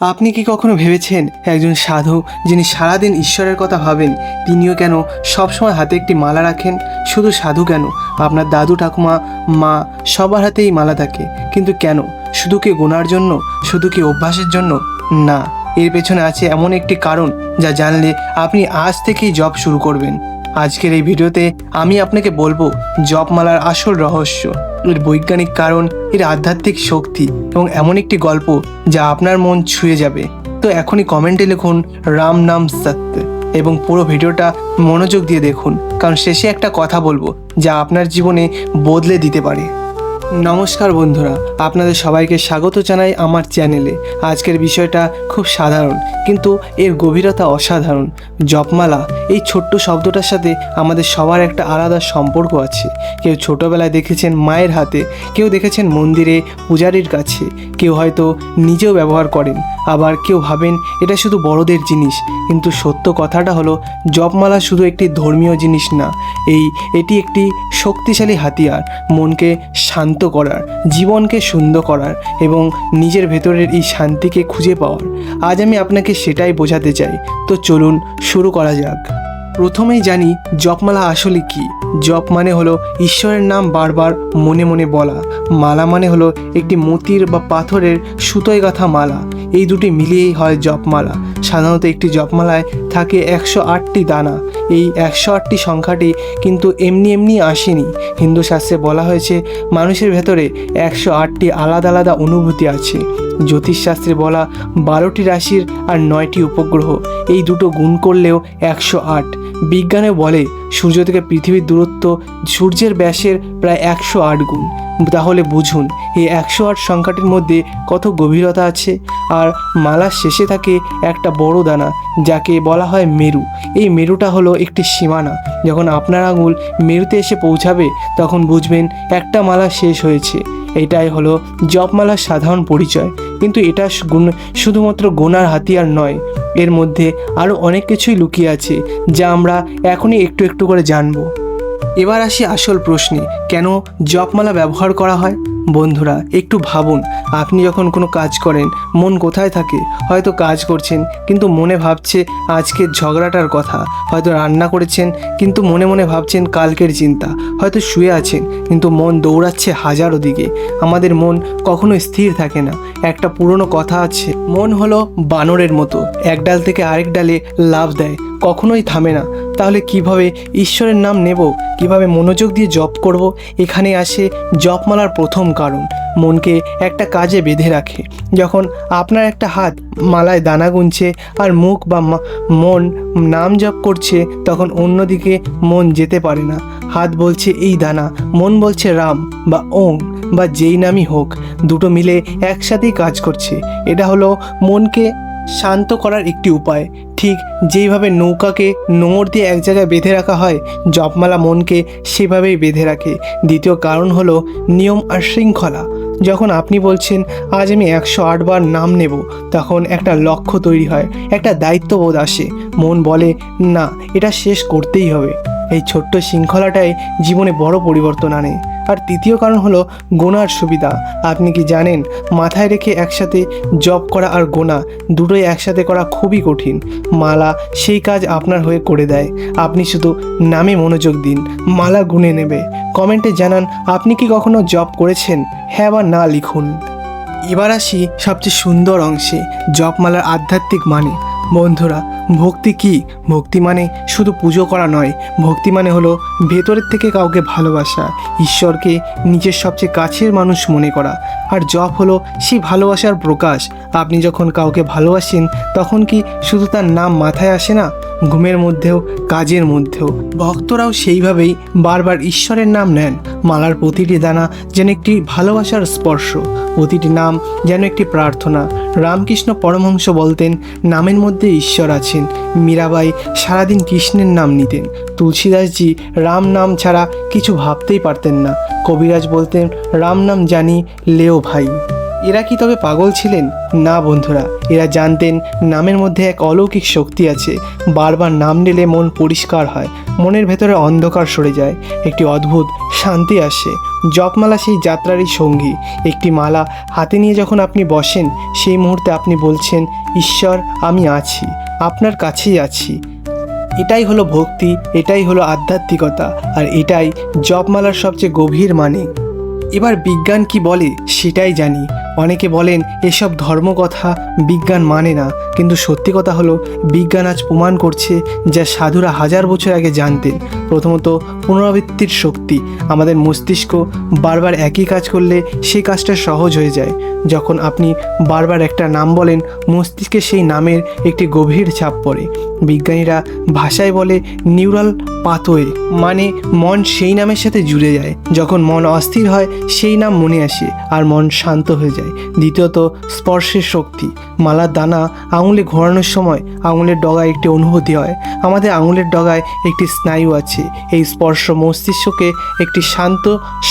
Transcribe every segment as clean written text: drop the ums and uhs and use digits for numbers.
আপনি কি কখনো ভেবেছেন একজন সাধু যিনি সারাদিন ঈশ্বরের কথা ভাবেন তিনিও কেন সবসময় হাতে একটি মালা রাখেন? শুধু সাধু কেন, আপনার দাদু ঠাকুমা মা সবার হাতেই মালা থাকে, কিন্তু কেন? শুধু কি গোনার জন্য? শুধু কি অভ্যাসের জন্য? না, এর পেছনে আছে এমন একটি কারণ যা জানলে আপনি আজ থেকেই জপ শুরু করবেন। আজকের এই ভিডিওতে আমি আপনাকে বলবো জপমালার আসল রহস্য, এর বৈজ্ঞানিক কারণ, এর আধ্যাত্মিক শক্তি এবং এমন একটি গল্প যা আপনার মন ছুঁয়ে যাবে। তো এখনই কমেন্টে লিখুন রাম নাম সত্য এবং পুরো ভিডিওটা মনোযোগ দিয়ে দেখুন, কারণ শেষে একটা কথা বলবো যা আপনার জীবনে বদলে দিতে পারে। নমস্কার বন্ধুরা, আপনাদের সবাইকে স্বাগত জানাই আমার চ্যানেলে। আজকের বিষয়টা খুব সাধারণ কিন্তু এর গভীরতা অসাধারণ। জপমালা এই ছোট্ট শব্দটার সাথে আমাদের সবার একটা আলাদা সম্পর্ক আছে। কেউ ছোটোবেলায় দেখেছেন মায়ের হাতে, কেউ দেখেছেন মন্দিরে পূজারীর কাছে, কেউ হয়তো নিজেও ব্যবহার করেন, আবার কেউ ভাবেন এটা শুধু বড়দের জিনিস। কিন্তু সত্য কথাটা হলো জপমালা শুধু একটি ধর্মীয় জিনিস না, এটি একটি শক্তিশালী হাতিয়ার, মনকে শান্ত করার, জীবনকে সুন্দর করার এবং নিজের ভেতরের এই শান্তিকে খুঁজে পাওয়ার। আজ আমি আপনাকে সেটাই বোঝাতে চাই। তো চলুন শুরু করা যাক। প্রথমেই জানি জপমালা আসলে কি। জপ মানে হলো ঈশ্বরের নাম বারবার মনে মনে বলা। মালা মানে হলো একটি মতির বা পাথরের সুতোয় গাঁথা মালা। এই দুটি মিলিয়েই হয় জপমালা। সাধারণত একটি জপমালায় থাকে 108টি দানা। এই 108টি সংখ্যাটি কিন্তু এমনি আসেনি। হিন্দু শাস্ত্রে বলা হয়েছে মানুষের ভেতরে 108টি আলাদা আলাদা অনুভূতি আছে। জ্যোতিষশাস্ত্রে বলা 12টি রাশির আর 9টি উপগ্রহ, এই দুটো গুণ করলেও 108। বিজ্ঞানে বলে সূর্য থেকে পৃথিবীর দূরত্ব সূর্যের ব্যাসের প্রায় 108 গুণ। তাহলে বুঝুন এই 108 সংখ্যাটির মধ্যে কত গভীরতা আছে। আর মালার শেষে থাকে একটা বড় দানা যাকে বলা হয় মেরু। এই মেরুটা হলো একটি সীমানা। যখন আপনার আঙুল মেরুতে এসে পৌঁছাবে তখন বুঝবেন একটা মালা শেষ হয়েছে। এটাই হলো জপমালার সাধারণ পরিচয়। কিন্তু এটা শুধুমাত্র গোনার হাতিয়ার নয়, এর মধ্যে আরও অনেক কিছুই লুকিয়ে আছে যা আমরা এখনই একটু একটু করে জানবো। এবার আসি আসল প্রশ্নে, কেন জপমালা ব্যবহার করা হয়? বন্ধুরা একটু ভাবুন, আপনি যখন কোনো কাজ করেন মন কোথায় থাকে? হয়তো কাজ করছেন কিন্তু মনে ভাবছে আজকের ঝগড়াটার কথা, হয়তো রান্না করেছেন কিন্তু মনে মনে ভাবছেন কালকের চিন্তা, হয়তো শুয়ে আছেন কিন্তু মন দৌড়াচ্ছে হাজারো দিকে। আমাদের মন কখনো স্থির থাকে না। একটা পুরনো কথা আছে, মন হলো বানরের মতো, এক ডাল থেকে আরেক ডালে লাফ দেয়, কখনোই থামে না। তাহলে কিভাবে ঈশ্বরের নাম নেব, কিভাবে মনোযোগ দিয়ে জপ করব? এখানে আসে জপমালার প্রথম কারণ, মনকে একটা কাজে বেঁধে রাখে। যখন আপনার একটা হাত মালায় দানা গুনছে আর মুখ বা মন নাম জপ করছে, তখন অন্যদিকে মন যেতে পারে না। হাত বলছে এই দানা, মন বলছে রাম বা ওম বা যেই নামই হোক, দুটো মিলে একসাথেই কাজ করছে। এটা হলো মনকে শান্ত করার একটি উপায়। ঠিক যেইভাবে নৌকাকে নোঙর দিয়ে এক জায়গায় বেঁধে রাখা হয়, জপমালা মনকে সেভাবেই বেঁধে রাখে। দ্বিতীয় কারণ হলো নিয়ম আর শৃঙ্খলা। যখন আপনি বলছেন আজ আমি 108 বার নাম নেব, তখন একটা লক্ষ্য তৈরি হয়, একটা দায়িত্ববোধ আসে। মন বলে না, এটা শেষ করতেই হবে। এই ছোট্ট শৃঙ্খলাটাই জীবনে বড় পরিবর্তন আনে। আর তৃতীয় কারণ হলো গোনার সুবিধা। আপনি কি জানেন মাথায় রেখে একসাথে জপ করা আর গোনা দুটোই একসাথে করা খুবই কঠিন। মালা সেই কাজ আপনার হয়ে করে দেয়। আপনি শুধু নামে মনোযোগ দিন, মালা গুনে নেবে। কমেন্টে জানান আপনি কি কখনো জপ করেছেন, হ্যাঁ বা না লিখুন। এবার আসি সবচেয়ে সুন্দর অংশে, জপমালার আধ্যাত্মিক মানে। বন্ধুরা ভক্তি কি? ভক্তি মানে শুধু পুজো করা নয়। ভক্তি মানে হলো ভেতরের থেকে কাউকে ভালোবাসা, ঈশ্বরকে নিজের সবচেয়ে কাছের মানুষ মনে করা। আর জপ হলো সেই ভালোবাসার প্রকাশ। আপনি যখন কাউকে ভালোবাসেন তখন কি শুধু তার নাম মাথায় আসে না, ঘুমের মধ্যেও কাজের মধ্যেও। ভক্তরাও সেইভাবেই বারবার ঈশ্বরের নাম নেন। মালার প্রতিটি দানা যেন একটি ভালোবাসার স্পর্শ, প্রতিটি নাম যেন একটি প্রার্থনা। রামকৃষ্ণ পরমহংস বলতেন নামের মধ্যে ঈশ্বর আছেন। মীরাবাই সারাদিন কৃষ্ণের নাম নিতেন। তুলসীদাসজি রাম নাম ছাড়া কিছু ভাবতেই পারতেন না। কবিরাজ বলতেন রাম নাম জানি লেও ভাই। এরা কি তবে পাগল ছিলেন? না বন্ধুরা, এরা জানতেন নামের মধ্যে এক অলৌকিক শক্তি আছে। বারবার নাম নিলে মন পরিষ্কার হয়, মনের ভেতরে অন্ধকার সরে যায়, একটি অদ্ভুত শান্তি আসে। জপমালা সেই যাত্রারই সঙ্গী। একটি মালা হাতে নিয়ে যখন আপনি বসেন, সেই মুহূর্তে আপনি বলছেন, ঈশ্বর আমি আছি, আপনার কাছেই আছি। এটাই হলো ভক্তি, এটাই হলো আধ্যাত্মিকতা, আর এটাই জপমালার সবচেয়ে গভীর মানে। এবার বিজ্ঞান কি বলে সেটাই জানি। অনেকে বলেন এসব ধর্মকথা বিজ্ঞান মানে না, কিন্তু সত্যি কথা হলো বিজ্ঞান আজ প্রমাণ করছে যা সাধুরা হাজার বছর আগে জানতেন। প্রথমত, পুনরাবৃত্তির শক্তি। আমাদের মস্তিষ্ক বারবার একই কাজ করলে সেই কাজটা সহজ হয়ে যায়। যখন আপনি বারবার একটা নাম বলেন, মস্তিষ্কে সেই নামের একটি গভীর ছাপ পড়ে। বিজ্ঞানীরা ভাষায় বলে নিউরাল পাথওয়ে, মানে মন সেই নামের সাথে জুড়ে যায়। যখন মন অস্থির হয় সেই নাম মনে আসে আর মন শান্ত হয়ে যায়। দ্বিতীয়ত, স্পর্শের শক্তি। মালার দানা আঙুলে ঘোরানোর সময় আঙুলের ডগায় একটি অনুভূতি হয়। আমাদের আঙুলের ডগায় একটি স্নায়ু আছে। এই স্পর্শ মস্তিষ্ককে একটি শান্ত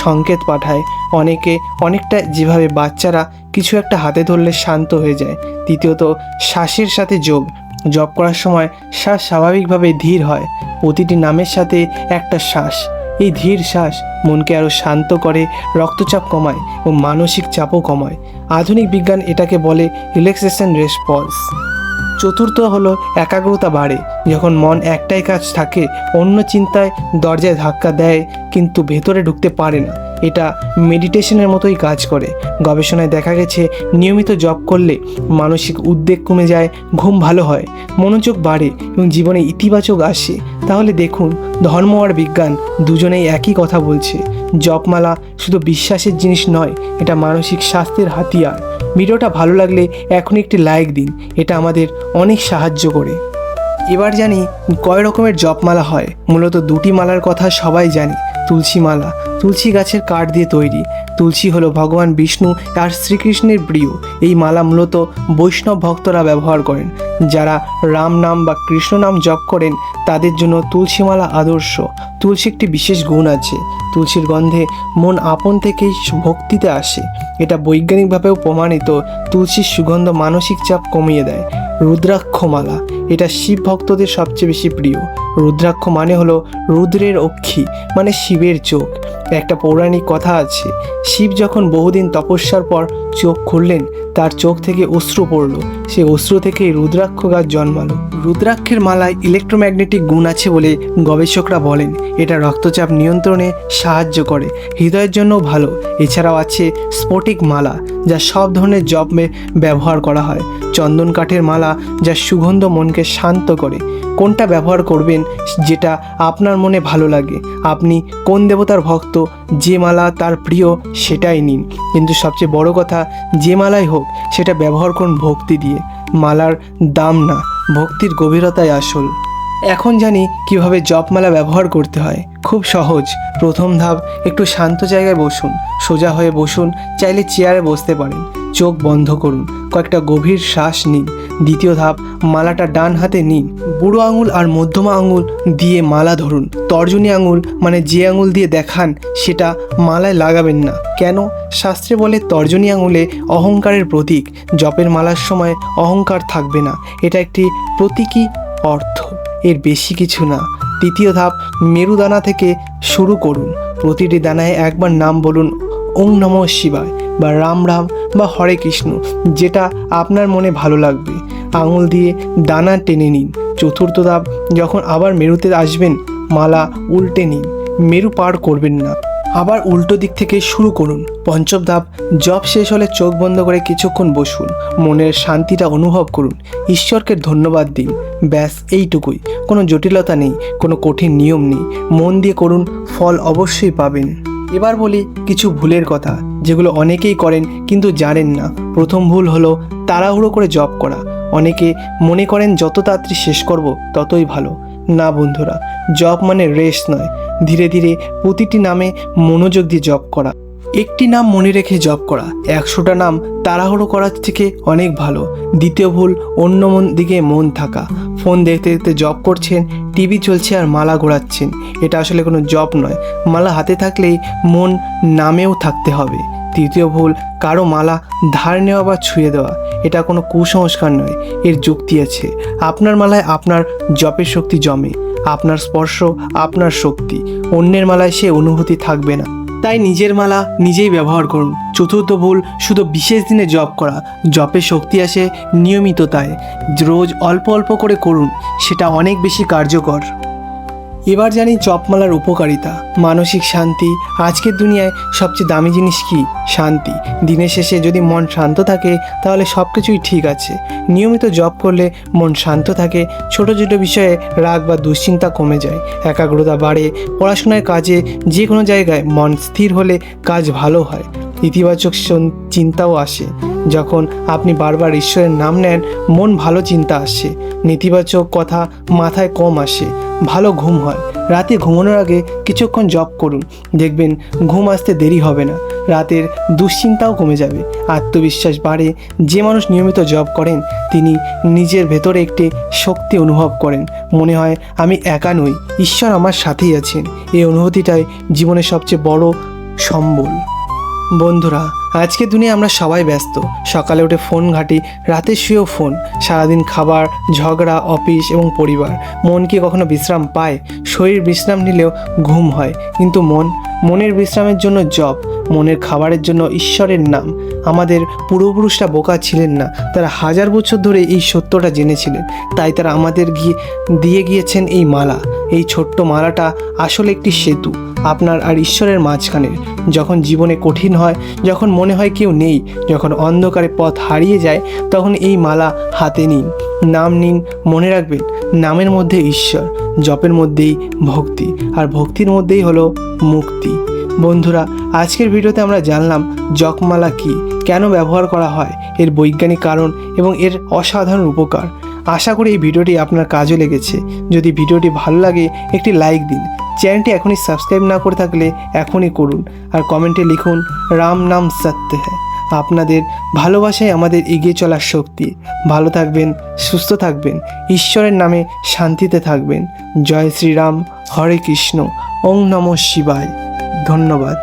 সংকেত পাঠায়। অনেকটা যেভাবে বাচ্চারা কিছু একটা হাতে ধরলে শান্ত হয়ে যায়। তৃতীয়ত, শ্বাসের সাথে যোগ। জপ করার সময় শ্বাস স্বাভাবিকভাবে ধীর হয়। প্রতিটি নামের সাথে একটা শ্বাস। এই ধীর শ্বাস মনকে আরও শান্ত করে, রক্তচাপ কমায় ও মানসিক চাপও কমায়। আধুনিক বিজ্ঞান এটাকে বলে রিল্যাক্সেশন রেসপন্স। চতুর্থ হলো একাগ্রতা বাড়ে। যখন মন একটাই কাজ থাকে, অন্য চিন্তায় দরজায় ধাক্কা দেয় কিন্তু ভেতরে ঢুকতে পারে না। এটা মেডিটেশনের মতোই কাজ করে। গবেষণায় দেখা গেছে নিয়মিত জপ করলে মানসিক উদ্বেগ কমে যায়, ঘুম ভালো হয়, মনোযোগ বাড়ে এবং জীবনে ইতিবাচক আসে। তাহলে দেখুন, ধর্ম আর বিজ্ঞান দুজনেই একই কথা বলছে। জপমালা শুধু বিশ্বাসের জিনিস নয়, এটা মানসিক স্বাস্থ্যের হাতিয়ার। ভিডিওটা ভালো লাগলে এখন একটি লাইক দিন, এটা আমাদের অনেক সাহায্য করে। এবার জানি কয় রকমের জপমালা হয়। মূলত দুটি মালার কথা সবাই জানি। তুলসী মালা তুলসী গাছের কাঠ দিয়ে তৈরি। তুলসী হলো ভগবান বিষ্ণু আর শ্রীকৃষ্ণের প্রিয়। এই মালা মূলত বৈষ্ণব ভক্তরা ব্যবহার করেন। যারা রাম নাম বা কৃষ্ণ নাম জপ করেন তাদের জন্য তুলসী মালা আদর্শ। তুলসী একটি বিশেষ গুণ আছে। তুলসীর গন্ধে মন আপন থেকেই ভক্তিতে আসে। এটা বৈজ্ঞানিকভাবেও প্রমাণিত। তুলসীর সুগন্ধ মানসিক চাপ কমিয়ে দেয়। রুদ্রাক্ষ মালা, এটা শিব ভক্তদের সবচেয়ে বেশি প্রিয়। রুদ্রাক্ষ মানে হলো রুদ্রের অক্ষি, মানে শিবের চোখ। একটা পৌরাণিক কথা আছে, শিব যখন বহুদিন তপস্যার পর চোখ খুললেন, তার চোখ থেকে অশ্রু পড়ল। সে অশ্রু থেকেই রুদ্রাক্ষ গাছ জন্মালো। রুদ্রাক্ষের মালায় ইলেকট্রোম্যাগনেটিক গুণ আছে বলে গবেষকরা বলেন। এটা রক্তচাপ নিয়ন্ত্রণে সাহায্য করে, হৃদয়ের জন্যও ভালো। এছাড়াও আছে স্ফটিক মালা, যা সব ধরনের জপে ব্যবহার করা হয়। চন্দন কাঠের মালা, যা সুগন্ধ মনকে শান্ত করে। কোনটা ব্যবহার করবেন যেটা আপনার মনে ভালো লাগে। আপনি কোন দেবতার ভক্ত, যে মালা তার প্রিয় সেটাই নিন। কিন্তু সবচেয়ে বড় কথা, যে মালাই হোক সেটা ব্যবহার করুন ভক্তি দিয়ে। মালার দাম না, ভক্তির গভীরতাই আসল। এখন জানি কিভাবে জপমালা ব্যবহার করতে হয়। খুব সহজ। প্রথম ধাপ, একটু শান্ত জায়গায় বসুন। সোজা হয়ে বসুন, চাইলে চেয়ারে বসতে পারেন। চোখ বন্ধ করুন, কয়েকটা গভীর শ্বাস নিন। দ্বিতীয় ধাপ, মালাটা ডান হাতে নিন। বুড়ো আঙুল আর মধ্যমা আঙুল দিয়ে মালা ধরুন। তর্জনী আঙুল, মানে যে আঙুল দিয়ে দেখান, সেটা মালায় লাগাবেন না। কেন? শাস্ত্রে বলে তর্জনী আঙুলে অহংকারের প্রতীক। জপের মালার সময় অহংকার থাকবে না। এটা একটি প্রতীকী অর্থ, এর বেশি কিছু না। তৃতীয় ধাপ, মেরুদানা থেকে শুরু করুন। প্রতিটি দানায় একবার নাম বলুন, ওং নমঃ শিবায় বা রাম রাম বা হরে কৃষ্ণ, যেটা আপনার মনে ভালো লাগবে। আঙুল দিয়ে দানা টেনে নিন। চতুর্থ ধাপ, যখন আবার মেরুতে আসবেন, মালা উল্টে নিন। মেরু পার করবেন না, আবার উল্টো দিক থেকে শুরু করুন। পঞ্চম ধাপ, জপ শেষ হলে চোখ বন্ধ করে কিছুক্ষণ বসুন। মনের শান্তিটা অনুভব করুন, ঈশ্বরকে ধন্যবাদ দিন। ব্যাস এইটুকুই। কোনো জটিলতা নেই, কোনো কঠিন নিয়ম নেই। মন দিয়ে করুন, ফল অবশ্যই পাবেন। এবার বলি কিছু ভুলের কথা, যেগুলো অনেকেই করেন কিন্তু জানেন না। প্রথম ভুল হলো তাড়াহুড়ো করে জপ করা। অনেকে মনে করেন যত তাড়াতাড়ি শেষ করব ততই ভালো। না বন্ধুরা, জপ মানে রেস নয়। ধীরে ধীরে প্রতিটি নামে মনোযোগ দিয়ে জপ করা। একটি নাম মনে রেখে জপ করা 100টা নাম তাড়াহুড়ো করার থেকে অনেক ভালো। দ্বিতীয় ভুল, অন্য দিকে মন থাকা। ফোন দেখতে দেখতে জপ করছেন, টিভি চলছে আর মালা ঘোরাচ্ছেন। এটা আসলে কোনো জপ নয়। মালা হাতে থাকলেই মন নামেও থাকতে হবে। তৃতীয় ভুল, কারো মালা ধার নেওয়া বা ছুঁয়ে দেওয়া। এটা কোনো কুসংস্কার নয়, এর যুক্তি আছে। আপনার মালায় আপনার জপের শক্তি জমে, আপনার স্পর্শ আপনার শক্তি, অন্যের মালায় সে অনুভূতি থাকবে না। তাই নিজের মালা নিজেই ব্যবহার করুন। চতুর্থ ভুল, শুধু বিশেষ দিনে জপ করা। জপের শক্তি আসে নিয়মিততায়। রোজ অল্প অল্প করে করুন, সেটা অনেক বেশি কার্যকর। এবার জানি জপমালার উপকারিতা। মানসিক শান্তি। আজকের দুনিয়ায় সবচেয়ে দামি জিনিস কি? শান্তি। দিনের শেষে যদি মন শান্ত থাকে তাহলে সব কিছুই ঠিক আছে। নিয়মিত জপ করলে মন শান্ত থাকে, ছোট ছোট বিষয়ে রাগ বা দুশ্চিন্তা কমে যায়, একাগ্রতা বাড়ে, পড়াশোনায় কাজে যে কোনো জায়গায় মন স্থির হলে কাজ ভালো হয়, ইতিবাচক চিন্তাও আসে। যখন আপনি বারবার ঈশ্বরের নাম নেন, মন ভালো চিন্তা আসে, নেতিবাচক কথা মাথায় কম আসে, ভালো ঘুম হয়। রাতে ঘুমানোর আগে কিছুক্ষণ জপ করুন, দেখবেন ঘুম আসতে দেরি হবে না, রাতের দুশ্চিন্তাও কমে যাবে, আত্মবিশ্বাস বাড়ে। যে মানুষ নিয়মিত জপ করেন তিনি নিজের ভেতরে একটি শক্তি অনুভব করেন। মনে হয় আমি একা নই, ঈশ্বর আমার সাথেই আছেন। এই অনুভূতিটাই জীবনের সবচেয়ে বড় সম্বল। বন্ধুরা, আজকের দুনিয়া আমরা সবাই ব্যস্ত। সকালে উঠে ফোন ঘাঁটি, রাতে শুয়েও ফোন, সারাদিন খাবার, ঝগড়া, অফিস এবং পরিবার। মন কি কখনো বিশ্রাম পায়? শরীর বিশ্রাম নিলেও ঘুম হয়, কিন্তু মনের বিশ্রামের জন্য জপ, মনের খাবারের জন্য ঈশ্বরের নাম। আমাদের পূর্বপুরুষরা বোকা ছিলেন না, তারা হাজার বছর ধরে এই সত্যটা জেনেছিলেন। তাই তারা আমাদের দিয়ে গিয়েছেন এই মালা। এই ছোট্ট মালাটা আসলে একটি সেতু আপনার আর ঈশ্বরের মাঝখানে। যখন জীবনে কঠিন হয়, যখন মনে হয় কেউ নেই, যখন অন্ধকারে পথ হারিয়ে যায়, তখন এই মালা হাতে নিন, নাম নিন। মনে রাখবেন, নামের মধ্যে ঈশ্বর, জপের মধ্যেই ভক্তি, আর ভক্তির মধ্যেই হলো মুক্তি। বন্ধুরা, আজকের ভিডিওতে আমরা জানলাম জপমালা কি, কেন ব্যবহার করা হয়, এর বৈজ্ঞানিক কারণ এবং এর অসাধারণ উপকার। আশা করি এই ভিডিওটি আপনার কাজে লেগেছে। যদি ভিডিওটি ভালো লাগে একটি লাইক দিন, চ্যানেলটি এখনই সাবস্ক্রাইব না করে থাকলে এখনই করুন, আর কমেন্টে লিখুন রাম নাম সত্য হ্যায়। আপনাদের ভালোবাসায় আমাদের এগিয়ে চলার শক্তি। ভালো থাকবেন, সুস্থ থাকবেন, ঈশ্বরের নামে শান্তিতে থাকবেন। জয় শ্রীরাম, হরে কৃষ্ণ, ওং নমঃ শিবায়। ধন্যবাদ।